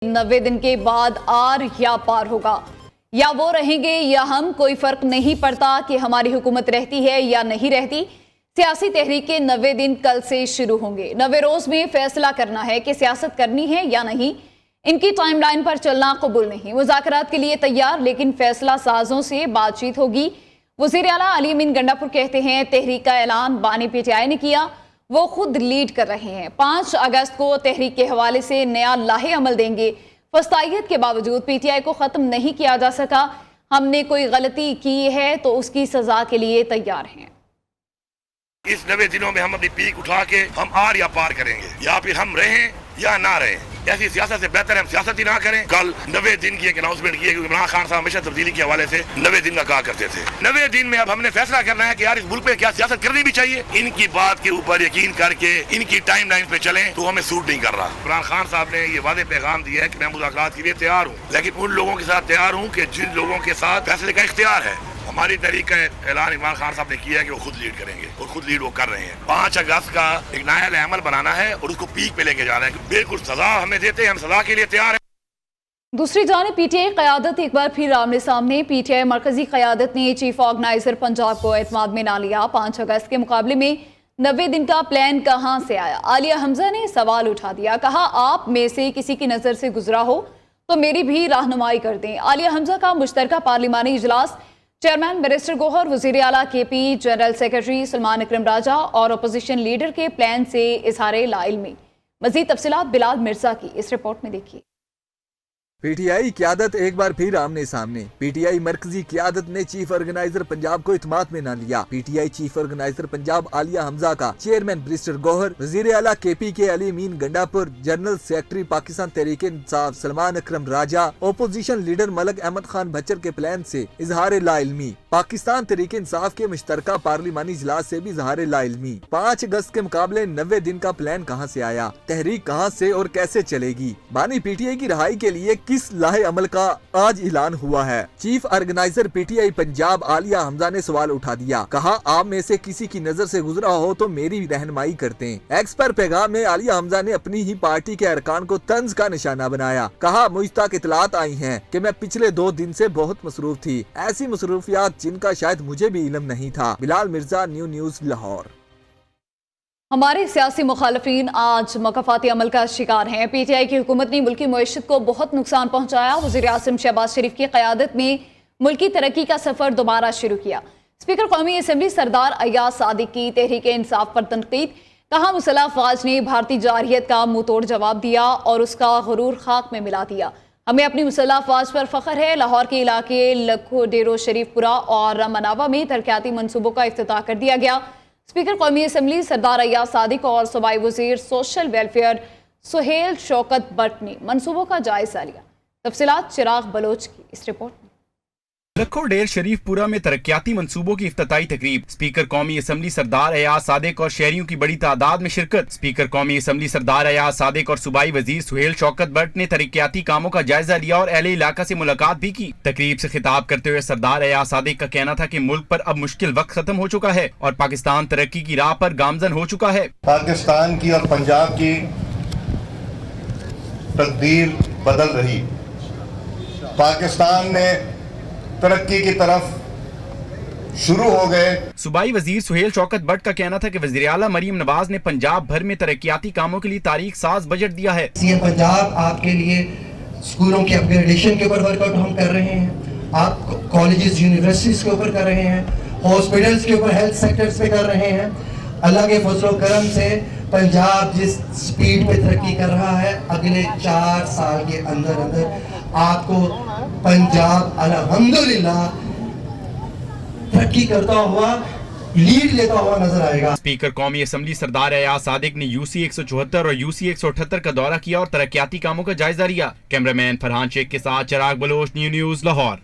90 दिन के बाद आर या पार होगा, या वो रहेंगे या हम, कोई फर्क नहीं पड़ता कि हमारी हुकूमत रहती है या नहीं रहती। सियासी तहरीक के 90 दिन कल से शुरू होंगे। 90 रोज में फैसला करना है कि सियासत करनी है या नहीं। इनकी टाइमलाइन पर चलना कबूल नहीं। मुज़ाकरात के लिए तैयार, लेकिन फैसला साजों से बातचीत होगी। वज़ीर आला अली अमीन गंडापुर कहते हैं तहरीक का ऐलान बानी पीटीआई ने किया, वो खुद लीड कर रहे हैं। 5 अगस्त को तहरीक के हवाले से नया लाहे अमल देंगे। फस्तायत के बावजूद पीटीआई को ख़त्म नहीं किया जा सका। हमने कोई गलती की है तो उसकी सजा के लिए तैयार हैं। इस 90 दिनों में हम अपनी पीक उठा के हम आर या पार करेंगे, या फिर हम रहें या ना रहें। ऐसी सियासत से बेहतर है हम सियासत ही ना करें। कल 90 दिन की एक अनाउंसमेंट की है, क्योंकि इमरान खान साहब हमेशा तब्दीली के हवाले से 90 दिन का कहा करते थे। 90 दिन में अब हमने फैसला करना है कि यार इस मुल्क पे क्या सियासत करनी भी चाहिए। इनकी बात के ऊपर यकीन करके इनकी टाइम लाइन पे चलें तो हमें सूट नहीं कर रहा। इमरान खान साहब ने ये वादे पैगाम दिया है कि मैं मुज़ाकरात के लिए तैयार हूँ, लेकिन उन लोगों के साथ तैयार हूँ कि जिन लोगों के साथ फैसले का इख्तियार है। हमारी तहरीक का ऐलान इमरान खान साहब ने किया है कि वो खुद लीड करेंगे और खुद लीड वो कर रहे हैं। 5 अगस्त का एक नया अमल बनाना है और उसको पीक पे लेके जाना है। बिल्कुल सजा हमें देते हैं, हम सजा के लिए तैयार हैं। दूसरी जानिब पीटीआई क़यादत एक बार फिर आमने सामने। पीटीआई मरकजी क़यादत ने चीफ ऑर्गेनाइजर पंजाब को एतमाद में ना लिया। 5 अगस्त के मुकाबले में 90 दिन का प्लान कहाँ से आया? आलिया हमजा ने सवाल उठा दिया, कहा आप में से किसी की नज़र से गुजरा हो तो मेरी भी रहनुमाई कर दें। आलिया हमजा का मुश्तरका पार्लिमानी इजलास चेयरमैन बैरिस्टर गौहर, वज़ीर आला केपी, जनरल सेक्रेटरी सलमान अकरम राजा और अपोजिशन लीडर के प्लान से इजहार लाइल्मी। मज़ीद तफसीलात बिलाल मिर्जा की इस रिपोर्ट में देखिए। पीटीआई क़यादत एक बार फिर आमने सामने। पीटीआई मरकजी क़यादत ने चीफ ऑर्गेनाइजर पंजाब को इत्माद में न लिया। PTI chief organiser Punjab Alia Hamza का चेयरमैन बैरिस्टर गौहर, वज़ीर आला केपी के अली अमीन गंडापुर, जनरल सेक्रेटरी पाकिस्तान तहरीक इंसाफ सलमान अकरम राजा, ओपोजिशन लीडर मलक अहमद खान भच्चर के प्लान से इजहार लाइल्मी। पाकिस्तान तहरीक इंसाफ के मुश्तरका पार्लिमानी इजलास से भी इजहार लाइल्मी। 5 अगस्त के मुकाबले 90 दिन का प्लान कहाँ से आया? तहरीक कहाँ से और कैसे चलेगी? बानी पीटीआई की रहाई के लिए किस लाहे अमल का आज ऐलान हुआ है? Chief organiser PTI Punjab Alia Hamza ने सवाल उठा दिया, कहा आप में से किसी की नजर से गुजरा हो तो मेरी रहनुमाई करते हैं। एक्स पर पैगाम में आलिया हमजा ने अपनी ही पार्टी के अरकान को तंज का निशाना बनाया। कहा मुझ तक इतलात आई हैं कि मैं पिछले 2 दिन से बहुत मसरूफ थी, ऐसी मसरूफियात जिनका शायद मुझे भी इल्म नहीं था। बिलाल मिर्जा, न्यूज़ लाहौर। हमारे सियासी मुखालफीन आज मकफाती अमल का शिकार हैं। पीटीआई की हुकूमत ने मुल्की मईशत को बहुत नुकसान पहुंचाया। वज़ीर आज़म शहबाज शरीफ की क़यादत में मुल्की तरक्की का सफ़र दोबारा शुरू किया। स्पीकर कौमी असम्बली सरदार अयाज सादिक की तहरीक इंसाफ पर तनकीद। कहा मुसल्लह अफ़वाज ने भारतीय जारहियत का मुंह तोड़ जवाब दिया और उसका गुरूर खाक में मिला दिया। हमें अपनी मुसल्लह अफ़वाज पर फ़ख्र है। लाहौर के इलाके लखो, डेरो शरीफपुरा और मनावा में तरक्याती मनसूबों का इफ्तिताह कर दिया गया। स्पीकर कौमी असम्बली सरदार अयाज सादिक और सूबाई वज़ीर सोशल वेलफेयर सुहेल शौकत बट ने मनसूबों का जायजा लिया। तफसीलात चिराग बलोच की इस रिपोर्ट में। लखो डेर शरीफपुरा में तरक्याती मंसूबों की इफ्तिताई तकरीब। स्पीकर कौमी असम्बली सरदार अयाज सादिक और शहरियों की बड़ी तादाद में शिरकत। स्पीकर कौमी असम्बली सरदार अयाज सादिक और सूबाई वजीर सुहेल शौकत बट ने तरक्याती कामों का जायजा लिया और अहले इलाका से मुलाकात भी की। तकरीब से खिताब करते हुए सरदार अयाज सादिक का कहना था कि मुल्क पर अब मुश्किल वक्त खत्म हो चुका है और पाकिस्तान तरक्की की राह पर गामजन हो चुका है। पाकिस्तान की और पंजाब की तकदीर बदल रही। पाकिस्तान ने तरक्की की तरफ शुरू हो गए। सूबाई वजीर सुहेल शौकत बट का कहना था कि वज़ीर आला मरीम नवाज ने पंजाब भर में तरक्याती कामों के लिए तारीख साज बजट दिया है। सीएम पंजाब आपके लिए स्कूलों के अपग्रेडेशन के ऊपर वर्कआउट हम कर रहे हैं, आप कॉलेजेस यूनिवर्सिटीज के ऊपर कर रहे हैं, हॉस्पिटल्स के ऊपर, हेल्थ सेक्टर्स पे कर रहे हैं। अल्लाह के फजलो करम से पंजाब जिस स्पीड पे तरक्की कर रहा है, अगले 4 साल के अंदर अंदर आपको पंजाब अल्हम्दुलिल्लाह तरक्की करता हुआ, लीड लेता हुआ नजर आएगा। स्पीकर कौमी असम्बली सरदार अयाज सादिक ने यूसी 174 और यूसी 178 का दौरा किया और तरक्याती कामों का जायजा लिया। कैमरामैन फरहान शेख के साथ चिराग बलोच, न्यूज़ लाहौर।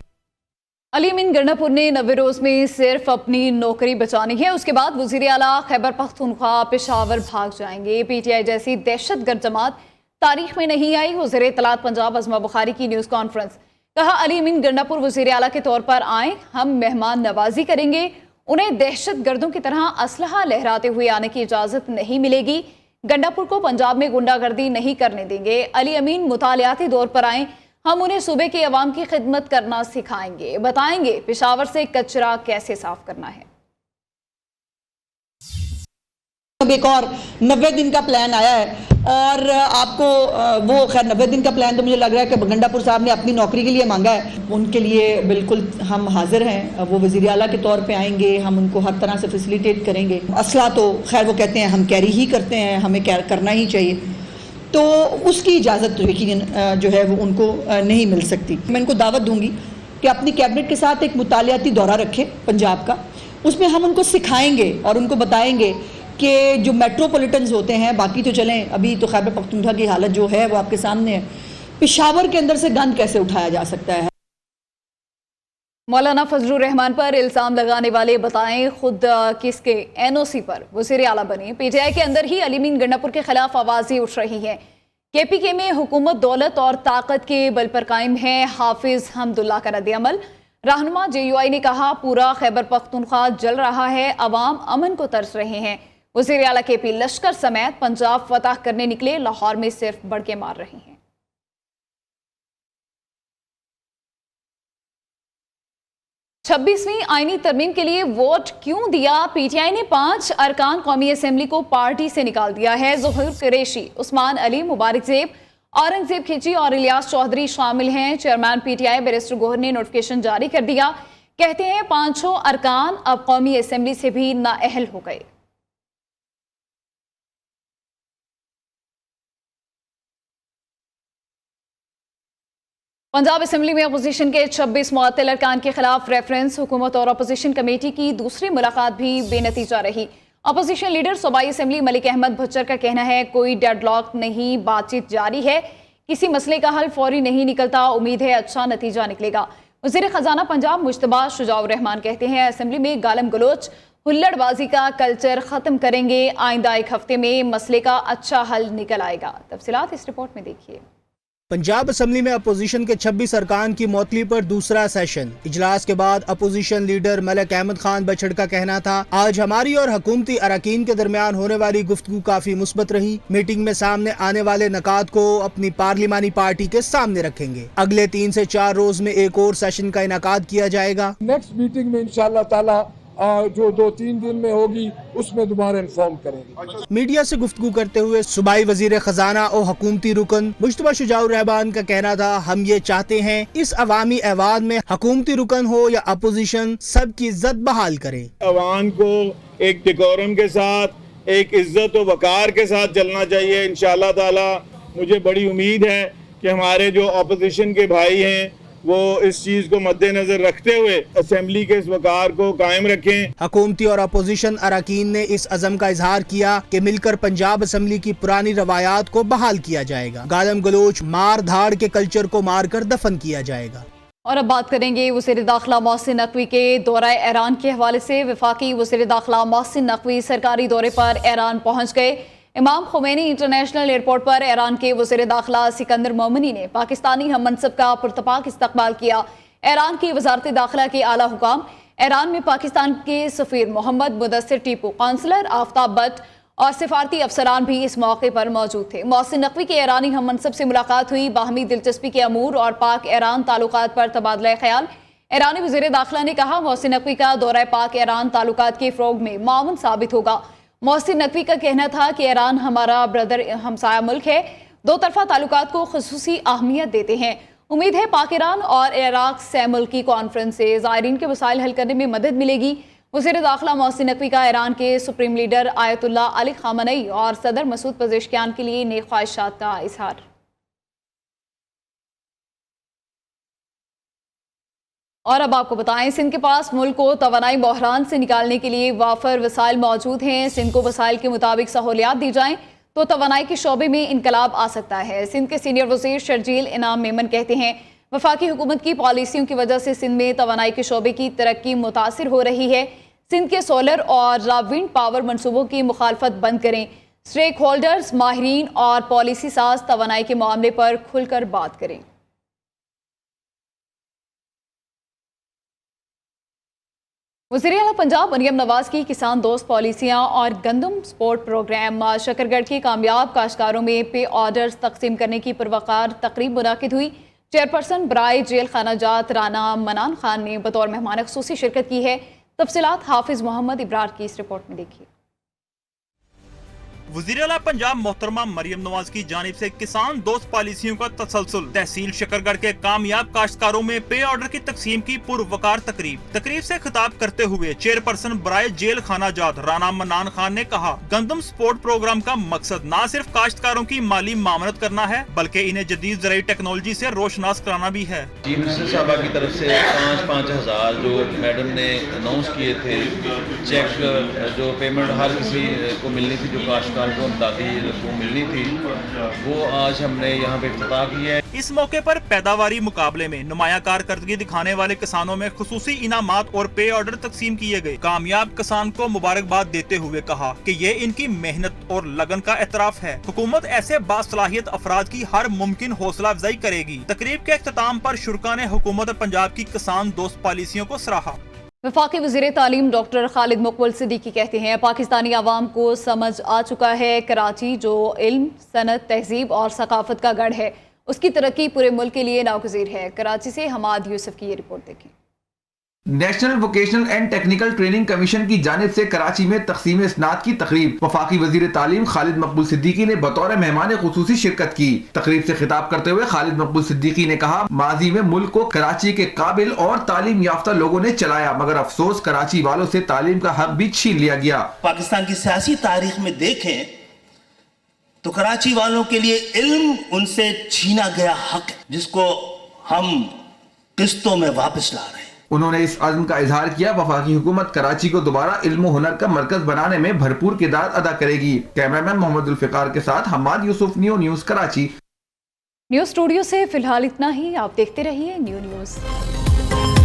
अली अमीन गंडापुर ने 90 रोज में सिर्फ अपनी नौकरी बचानी है, उसके बाद वज़ीर आला खैबर पख्तूनख्वा पेशावर भाग जाएंगे। पीटीआई जैसी दहशतगर्द जमात तारीख में नहीं आई। वज़ीर इत्तलात पंजाब अज़मा बुखारी की न्यूज़ कॉन्फ्रेंस। कहा अली अमीन गंडापुर वज़ीर आला के तौर पर आए, हम मेहमान नवाजी करेंगे, उन्हें दहशत गर्दों की तरह असलहा लहराते हुए आने की इजाज़त नहीं मिलेगी। गंडापुर को पंजाब में गुंडागर्दी नहीं करने देंगे। अली अमीन मुतालियाती दौर पर आए, हम उन्हें सूबे की आवाम की खिदमत करना सिखाएंगे, बताएंगे पेशावर से कचरा कैसे साफ करना है। अब एक और 90 दिन का प्लान आया है और आपको वो खैर 90 दिन का प्लान तो मुझे लग रहा है कि गंडापुर साहब ने अपनी नौकरी के लिए मांगा है, उनके लिए बिल्कुल हम हाजिर हैं। वो वज़ीर आला के तौर पे आएंगे, हम उनको हर तरह से फैसिलिटेट करेंगे। असला तो खैर वो कहते हैं हम कैरी ही करते हैं, हमें करना ही चाहिए, तो उसकी इजाज़त तो यकीनन जो है वो उनको नहीं मिल सकती। मैं इनको दावत दूंगी कि अपनी कैबिनेट के साथ एक मुतालियाती दौरा रखें पंजाब का, उसमें हम उनको सिखाएंगे और उनको बताएंगे कि जो मेट्रोपॉलिटन्स होते हैं, बाकी तो चलें, अभी तो खैबर पख्तूनख्वा की हालत जो है वो आपके सामने है, पेशावर के अंदर से गंद कैसे उठाया जा सकता है। मौलाना फजलुर रहमान पर इल्ज़ाम लगाने वाले बताएं खुद किसके NOC पर वज़ीर आला बने। PTI के अंदर ही अली अमीन गंडापुर के खिलाफ आवाज़ें उठ रही हैं। KPK में हुकूमत दौलत और ताकत के बल पर कायम है। हाफिज हमदुल्ला का रद्द-ए-अमल। रहनुमा JUI ने कहा पूरा खैबर पख्तूनख्वा जल रहा है, अवाम अमन को तरस रहे हैं। वज़ीर आला KP लश्कर समेत पंजाब फतह करने निकले, लाहौर में सिर्फ बड़के मार रहे हैं। 26वीं आईनी तरमीम के लिए वोट क्यों दिया? PTI ने 5 अरकान कौमी असेंबली को पार्टी से निकाल दिया है। ज़ुहूर कुरैशी, उस्मान अली, मुबारक ज़ेब, औरंगज़ेब खिची और इलियास चौधरी शामिल हैं। चेयरमैन PTI बैरिस्टर गौहर ने नोटिफिकेशन जारी कर दिया, कहते हैं 5 अरकान अब कौमी असेंबली से भी नाअहल हो गए। पंजाब असेंबली में अपोजिशन के 26 मुअत्तल अरकान के खिलाफ रेफरेंस। हुकूमत और अपोजिशन कमेटी की दूसरी मुलाकात भी बेनतीजा रही। अपोजिशन लीडर सूबाई असेंबली मलिक अहमद भच्चर का कहना है कोई डेडलॉक नहीं, बातचीत जारी है, किसी मसले का हल फौरी नहीं निकलता, उम्मीद है अच्छा नतीजा निकलेगा। वज़ीर ख़जाना पंजाब मुश्तबा शुजाउर रहमान कहते हैं असेंबली में गालम गलोच हुल्लड़बाजी का कल्चर ख़त्म करेंगे, आइंदा एक हफ्ते में मसले का अच्छा हल निकल आएगा। तफसीलात इस रिपोर्ट में देखिए। पंजाब असेंबली में अपोजिशन के 26 अरकान की मुअत्तली पर दूसरा सेशन। इजलास के बाद अपोजिशन लीडर मलिक अहमद खान बछड़ का कहना था आज हमारी और हुकूमती अरकान के दरमियान होने वाली गुफ्तगू काफी मुस्बत रही। मीटिंग में सामने आने वाले नकात को अपनी पार्लिमानी पार्टी के सामने रखेंगे। अगले 3 से 4 रोज में एक और सेशन का इनाकाद किया जाएगा। नेक्स्ट मीटिंग में इंशाअल्लाह ताला जो 2-3 दिन में होगी उसमें दोबारा इन्फॉर्म करेंगे। मीडिया से गुफ्तगू करते हुए सूबाई वजीर खजाना और हुकूमती रुकन मुश्तबा शुजाउर रहमान का कहना था हम ये चाहते हैं इस अवामी ऐवान में हुकूमती रुकन हो या अपोजिशन सबकी इज्जत बहाल करे। अवाम को एक डिकोरम के साथ, एक इज्जत और वकार के साथ चलना चाहिए। इंशाअल्लाह ताला मुझे बड़ी उम्मीद है कि हमारे जो अपोजिशन के भाई हैं वो इस चीज को मद्देनजर रखते हुए असेंबली के इस वकार को कायम रखें। हुकूमती और अपोजिशन अरकान ने इस अज़म का इजहार किया कि मिलकर पंजाब असेंबली की पुरानी रवायात को बहाल किया जाएगा। गालम गलोच मार धाड़ के कल्चर को मारकर दफन किया जाएगा। और अब बात करेंगे वज़ीर दाखिला मोहसिन नकवी के दौरा ईरान के हवाले से। वफाकी वज़ीर दाखिला मोहसिन नकवी सरकारी दौरे पर ईरान पहुँच गए। इमाम खुमैनी इंटरनेशनल एयरपोर्ट पर ईरान के वज़ीर दाखिला सिकंदर मोमिनी ने पाकिस्तानी हम मनसब का पुरतपाक इस्तकबाल किया। ईरान की वज़ारत दाखिला के आला हुकाम, ईरान में पाकिस्तान के सफ़ीर मोहम्मद मुदस्सिर टीपू, काउंसलर आफ्ताब भट्ट और सिफारती अफसरान भी इस मौके पर मौजूद थे। मोहसिन नकवी के ईरानी हम मनसब से मुलाकात हुई। बाहमी दिलचस्पी के अमूर और पाक ईरान ताल्लुकात पर तबादला ख्याल। ईरानी वज़ीर दाखिला ने कहा मोहसिन नकवी का दौरा पाक ईरान ताल्लुकात के फ़रोग में माउन साबित होगा। मोहसिन नकवी का कहना था कि ईरान हमारा ब्रदर हमसाया मुल्क है, दो तरफा ताल्लुकात को खुसूसी अहमियत देते हैं। उम्मीद है पाक ईरान और इराक से मुल्की कॉन्फ्रेंस से ज़ायरीन के मसाइल हल करने में मदद मिलेगी। वज़ीर दाखिला मोहसिन नकवी का ईरान के सुप्रीम लीडर आयतुल्ला अली खामनई और सदर मसूद पज़ेश्कियान के लिए नेक ख्वाहिशात का इजहार। और अब आपको बताएं सिंध के पास मुल्क को तवानाई बहरान से निकालने के लिए वाफर वसाइल मौजूद हैं। सिंध को वसाइल के मुताबिक सहूलियात दी जाएं तो तवानाई के शोबे में इनकलाब आ सकता है। सिंध के सीनियर वज़ीर शर्जील इनाम मेमन कहते हैं वफाकी हुकूमत की पॉलिसियों की वजह से सिंध में तवानाई के शोबे की तरक्की मुतासिर हो रही है। सिंध के सोलर और विंड पावर मनसूबों की मुखालफत बंद करें। स्टेक होल्डर्स, माहिरीन और पॉलिसी साज तवानाई के मामले पर खुलकर बात करें। वज़ीर-ए-आला पंजाब मरियम नवाज की किसान दोस्त पॉलिसियाँ और गंदम सपोर्ट प्रोग्राम शकरगढ़ के कामयाब काश्तकारों में पे ऑर्डर्स तकसीम करने की पुरवकार तकरीब मुनाकिद हुई। चेयरपर्सन बराए जेल खाना जात राना मनान खान ने बतौर मेहमान खुसूसी शिरकत की है। तफसीलात हाफिज मोहम्मद इब्रार की इस रिपोर्ट में देखिए। वज़ीर-ए-आला पंजाब मोहतरमा मरियम नवाज की जानिब से किसान दोस्त पॉलिसियों का तसलसल। तहसील शकरगढ़ के कामयाब काश्तकारों में पे ऑर्डर की तकसीम की पुरवकार तकरीब से खिताब करते हुए चेयरपर्सन बराए जेल खाना जात राना मनान खान ने कहा, गंदम सपोर्ट प्रोग्राम का मकसद न सिर्फ काश्तकारों की माली मामनत करना है बल्कि इन्हें जदीद ज़राई टेक्नोलॉजी से रोशनास कराना भी है। चीफ मिनिस्टर साहबा की तरफ से 5,000 जो मैडम ने अनाउंस किए थे, चेक जो पेमेंट हर किसी को मिलनी थी, जो काश्तकार को दादी मिलनी थी, वो आज हमने यहाँ पे इफ्तिताह किया है। इस मौके पर पैदावारी मुकाबले में नुमाया कारकर्दगी दिखाने वाले किसानों में खुसूसी इनामात और पे ऑर्डर तकसीम किए गए। कामयाब किसान को मुबारकबाद देते हुए कहा कि ये इनकी मेहनत और लगन का एतराफ है। हुकूमत ऐसे बासलाहियत अफराद की हर मुमकिन हौसला अफजाई करेगी। तकरीब के इख्तिताम पर शुरका ने हुकूमत पंजाब की किसान दोस्त पॉलिसियों को सराहा। वफाकी वज़ीर तालीम डॉक्टर खालिद मकबूल सिद्दीकी कहते हैं, पाकिस्तानी आवाम को समझ आ चुका है कराची जो इल्म, सनत, तहजीब और सकाफत का गढ़ है, उसकी तरक्की पूरे मुल्क के लिए नागुज़ीर है। कराची से हमाद यूसुफ की ये रिपोर्ट देखें। National vocational and technical training commission की जानिब से कराची में तकसीम इस्नाद की तकरीब वफाकी वजीर तालीम खालिद मकबूल सिद्दीकी ने बतौर मेहमान खुसूसी शिरकत की। तकरीब से खिताब करते हुए खालिद मकबूल सिद्दीकी ने कहा, माजी में मुल्क को कराची के काबिल और तालीम याफ्ता लोगों ने चलाया, मगर अफसोस कराची वालों से तालीम का हक भी छीन लिया गया। पाकिस्तान की सियासी तारीख में देखें तो कराची वालों के लिए इल्म उनसे छीना गया हक है, जिसको हम किस्तों में वापस ला रहे हैं। उन्होंने इस अज़्म का इजहार किया, वफाकी हुकूमत कराची को दोबारा इल्म व हुनर का मरकज बनाने में भरपूर किरदार अदा करेगी। कैमरामैन मोहम्मद जुल्फ़िकार के साथ Hammad Yusuf, news Karachi. News studio से फिलहाल इतना ही। आप देखते रहिए न्यूज़।